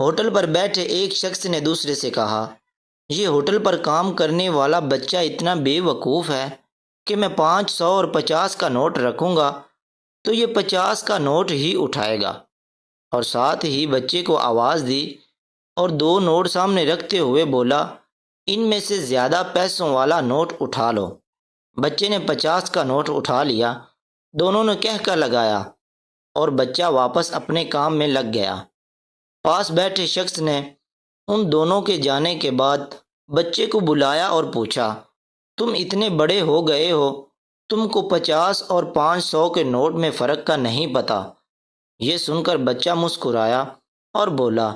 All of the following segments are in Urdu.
ہوٹل پر بیٹھے ایک شخص نے دوسرے سے کہا، یہ ہوٹل پر کام کرنے والا بچہ اتنا بے وقوف ہے کہ میں 500 اور 50 کا نوٹ رکھوں گا تو یہ 50 کا نوٹ ہی اٹھائے گا، اور ساتھ ہی بچے کو آواز دی اور 2 نوٹ سامنے رکھتے ہوئے بولا، ان میں سے زیادہ پیسوں والا نوٹ اٹھا لو۔ بچے نے 50 کا نوٹ اٹھا لیا، دونوں نے کہہ کر لگایا اور بچہ واپس اپنے کام میں لگ گیا۔ پاس بیٹھے شخص نے ان دونوں کے جانے کے بعد بچے کو بلایا اور پوچھا، تم اتنے بڑے ہو گئے ہو، تم کو 50 اور 500 کے نوٹ میں فرق کا نہیں پتا؟ یہ سن کر بچہ مسکرایا اور بولا،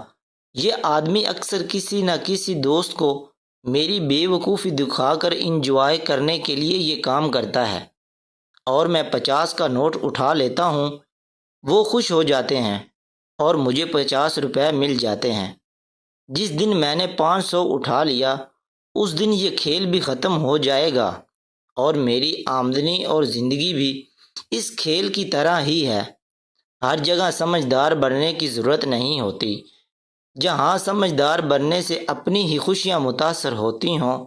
یہ آدمی اکثر کسی نہ کسی دوست کو میری بے وقوفی دکھا کر انجوائے کرنے کے لیے یہ کام کرتا ہے، اور میں 50 کا نوٹ اٹھا لیتا ہوں، وہ خوش ہو جاتے ہیں اور مجھے 50 روپے مل جاتے ہیں۔ جس دن میں نے 500 اٹھا لیا اس دن یہ کھیل بھی ختم ہو جائے گا اور میری آمدنی اور زندگی بھی اس کھیل کی طرح ہی ہے۔ ہر جگہ سمجھدار بننے کی ضرورت نہیں ہوتی، جہاں سمجھدار بننے سے اپنی ہی خوشیاں متاثر ہوتی ہوں،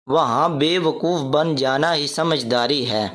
وہاں بے وقوف بن جانا ہی سمجھداری ہے۔